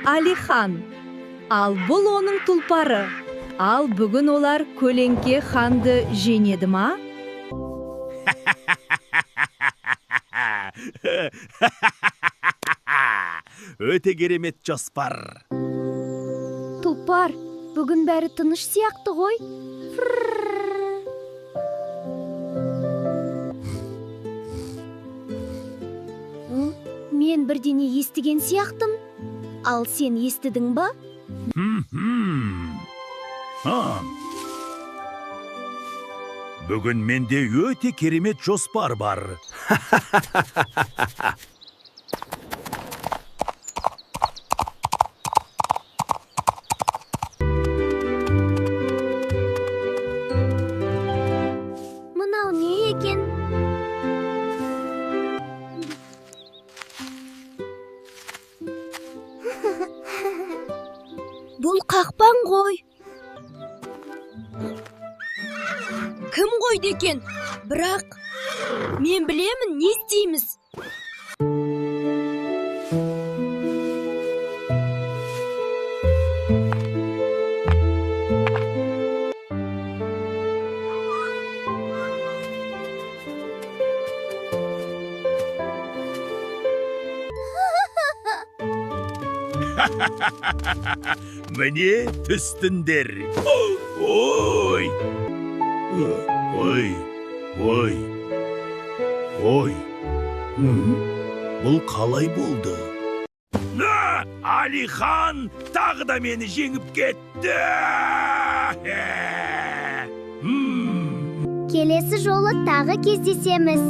Әлихан. Ал бұл оның тұлпары. Ал бүгін олар Көлеңке ханды жеңеді ма? Өте керемет жоспар. Тұлпар, бүгін бәрі тыныш сияқты ғой. Мен бірдене естіген сияқтым. Ал сен естідің ба? Бүгін менде өте керемет жоспар бар. Мынау не екен? Бұл қақпан ғой. Кім қойды екен? Бірақ мен білемін, не істейміз? Міне түстіндер. Ой! Ой! Бұл қалай болды? Әлихан тағы да мені жеңіп кетті! Келесі жолы тағы кездесеміз.